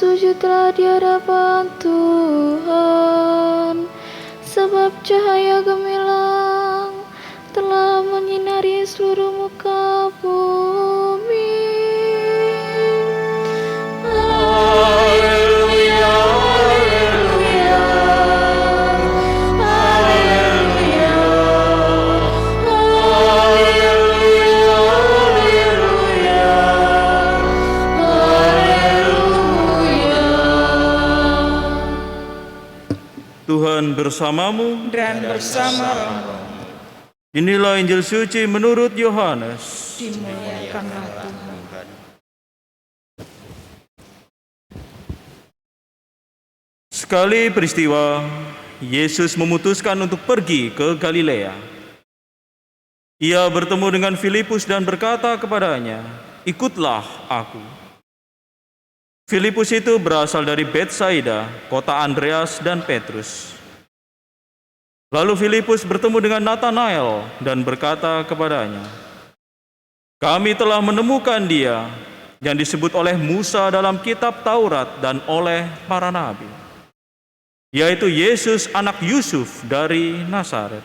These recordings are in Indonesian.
bersujudlah di hadapan Tuhan, sebab cahaya gemilang telah menyinari seluruh muka bumi. Haleluya, haleluya, haleluya, haleluya, haleluya, haleluya. Tuhan bersamamu dan bersama rohmu. Inilah Injil suci menurut Yohanes. Dimuliakanlah Tuhan. Sekali peristiwa, Yesus memutuskan untuk pergi ke Galilea. Ia bertemu dengan Filipus dan berkata kepadanya, "Ikutlah aku." Filipus itu berasal dari Betsaida, kota Andreas dan Petrus. Lalu Filipus bertemu dengan Natanael dan berkata kepadanya, "Kami telah menemukan Dia yang disebut oleh Musa dalam kitab Taurat dan oleh para nabi, yaitu Yesus anak Yusuf dari Nazaret."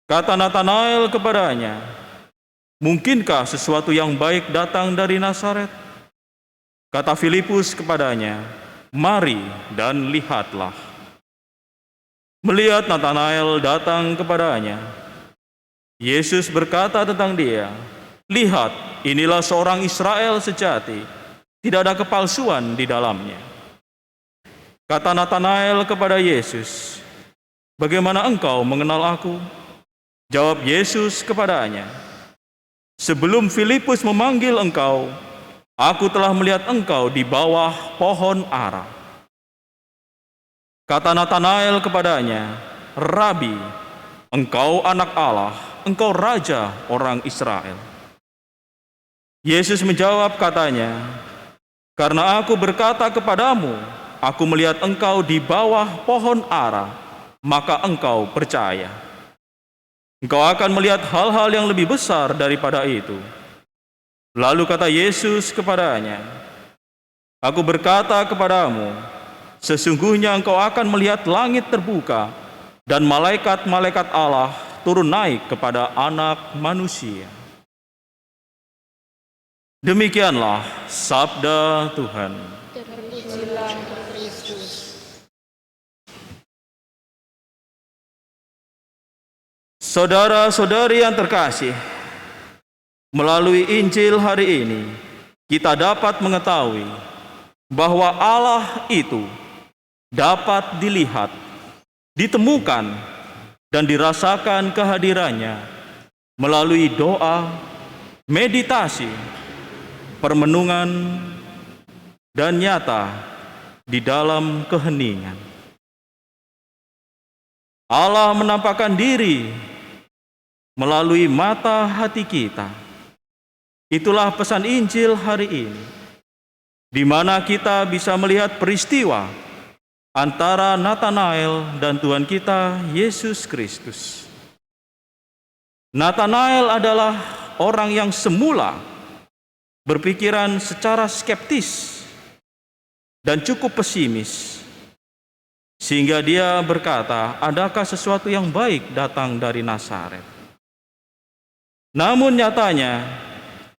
Kata Natanael kepadanya, "Mungkinkah sesuatu yang baik datang dari Nazaret?" Kata Filipus kepadanya, "Mari dan lihatlah." Melihat Natanael datang kepadanya, Yesus berkata tentang dia, "Lihat, inilah seorang Israel sejati, tidak ada kepalsuan di dalamnya." Kata Natanael kepada Yesus, "Bagaimana engkau mengenal aku?" Jawab Yesus kepadanya, "Sebelum Filipus memanggil engkau, aku telah melihat engkau di bawah pohon ara." Kata Natanael kepadanya, "Rabi, engkau anak Allah, engkau raja orang Israel." Yesus menjawab katanya, "Karena aku berkata kepadamu, aku melihat engkau di bawah pohon ara, maka engkau percaya. Engkau akan melihat hal-hal yang lebih besar daripada itu." Lalu kata Yesus kepadanya, "Aku berkata kepadamu, sesungguhnya engkau akan melihat langit terbuka dan malaikat-malaikat Allah turun naik kepada Anak Manusia." Demikianlah sabda Tuhan. Terpujilah Kristus. Saudara-saudari yang terkasih, melalui Injil hari ini kita dapat mengetahui bahwa Allah itu dapat dilihat, ditemukan, dan dirasakan kehadirannya melalui doa, meditasi, permenungan, dan nyata di dalam keheningan. Allah menampakkan diri melalui mata hati kita. Itulah pesan Injil hari ini, di mana kita bisa melihat peristiwa antara Natanael dan Tuhan kita Yesus Kristus. Natanael adalah orang yang semula berpikiran secara skeptis dan cukup pesimis, sehingga dia berkata, "Adakah sesuatu yang baik datang dari Nazaret?" Namun nyatanya,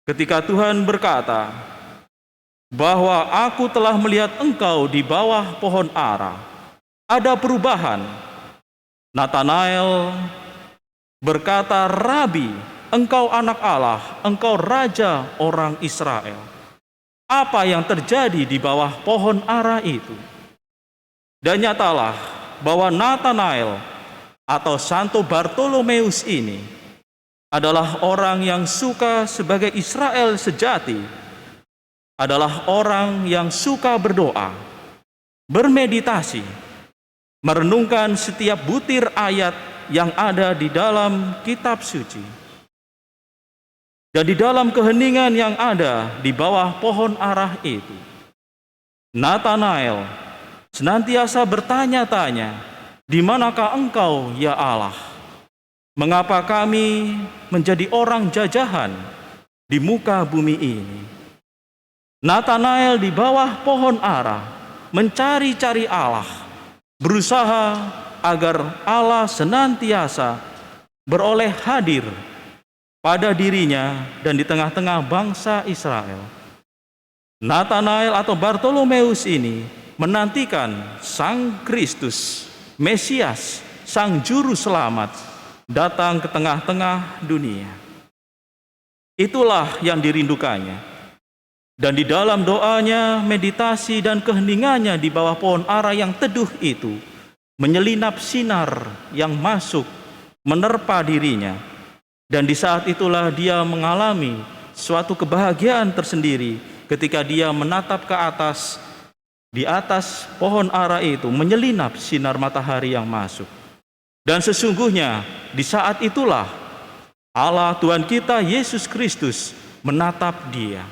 ketika Tuhan berkata bahwa aku telah melihat engkau di bawah pohon ara, ada perubahan. Natanael berkata, "Rabi, engkau anak Allah, engkau raja orang Israel." Apa yang terjadi di bawah pohon ara itu? Dan nyatalah bahwa Natanael atau Santo Bartolomeus ini adalah orang yang suka sebagai Israel sejati, adalah orang yang suka berdoa, bermeditasi, merenungkan setiap butir ayat yang ada di dalam kitab suci. Dan di dalam keheningan yang ada di bawah pohon ara itu, Natanael senantiasa bertanya-tanya, "Di manakah engkau, ya Allah? Mengapa kami menjadi orang jajahan di muka bumi ini?" Natanael di bawah pohon ara mencari-cari Allah, berusaha agar Allah senantiasa beroleh hadir pada dirinya dan di tengah-tengah bangsa Israel. Natanael atau Bartolomeus ini menantikan Sang Kristus, Mesias, Sang Juru Selamat datang ke tengah-tengah dunia. Itulah yang dirindukannya. Dan di dalam doanya, meditasi dan keheningannya di bawah pohon ara yang teduh itu menyelinap sinar yang masuk menerpa dirinya. Dan di saat itulah dia mengalami suatu kebahagiaan tersendiri ketika dia menatap ke atas. Di atas pohon ara itu menyelinap sinar matahari yang masuk. Dan sesungguhnya di saat itulah Allah Tuhan kita Yesus Kristus menatap dia.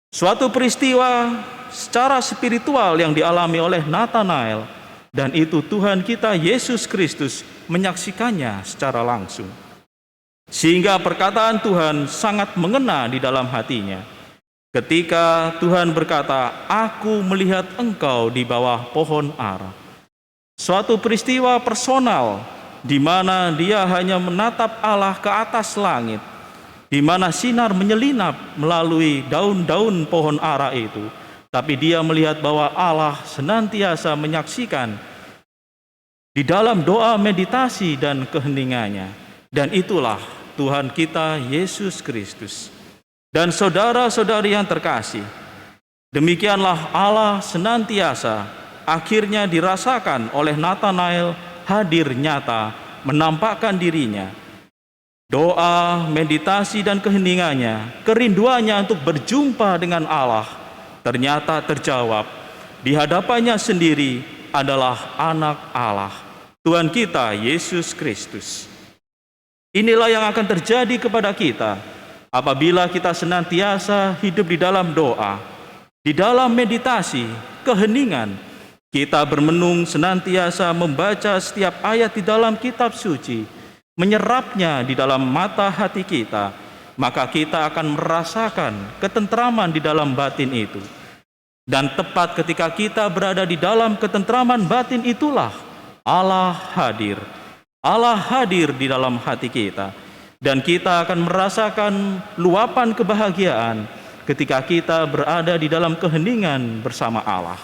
Suatu peristiwa secara spiritual yang dialami oleh Natanael, dan itu Tuhan kita Yesus Kristus menyaksikannya secara langsung. Sehingga perkataan Tuhan sangat mengena di dalam hatinya. Ketika Tuhan berkata, "Aku melihat engkau di bawah pohon ara." Suatu peristiwa personal di mana dia hanya menatap Allah ke atas langit, di mana sinar menyelinap melalui daun-daun pohon ara itu, tapi dia melihat bahwa Allah senantiasa menyaksikan di dalam doa, meditasi, dan keheningannya. Dan itulah Tuhan kita Yesus Kristus. Dan saudara-saudari yang terkasih, demikianlah Allah senantiasa akhirnya dirasakan oleh Natanael hadir nyata, menampakkan dirinya. Doa, meditasi, dan keheningannya, kerinduannya untuk berjumpa dengan Allah, ternyata terjawab. Di hadapannya sendiri adalah anak Allah, Tuhan kita Yesus Kristus. Inilah yang akan terjadi kepada kita apabila kita senantiasa hidup di dalam doa, di dalam meditasi, keheningan. Kita bermenung senantiasa membaca setiap ayat di dalam kitab suci, menyerapnya di dalam mata hati kita, maka kita akan merasakan ketentraman di dalam batin itu. Dan tepat ketika kita berada di dalam ketentraman batin itulah Allah hadir. Allah hadir di dalam hati kita. Dan kita akan merasakan luapan kebahagiaan ketika kita berada di dalam keheningan bersama Allah.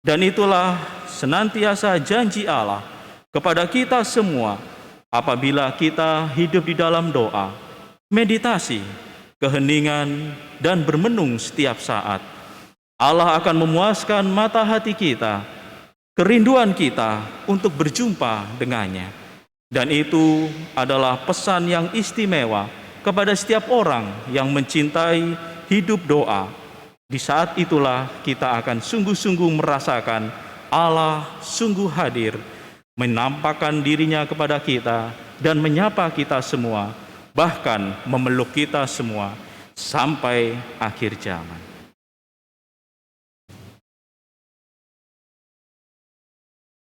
Dan itulah senantiasa janji Allah kepada kita semua apabila kita hidup di dalam doa, meditasi, keheningan, dan bermenung setiap saat. Allah akan memuaskan mata hati kita, kerinduan kita untuk berjumpa dengannya. Dan itu adalah pesan yang istimewa kepada setiap orang yang mencintai hidup doa. Di saat itulah kita akan sungguh-sungguh merasakan Allah sungguh hadir, menampakkan dirinya kepada kita dan menyapa kita semua, bahkan memeluk kita semua sampai akhir zaman.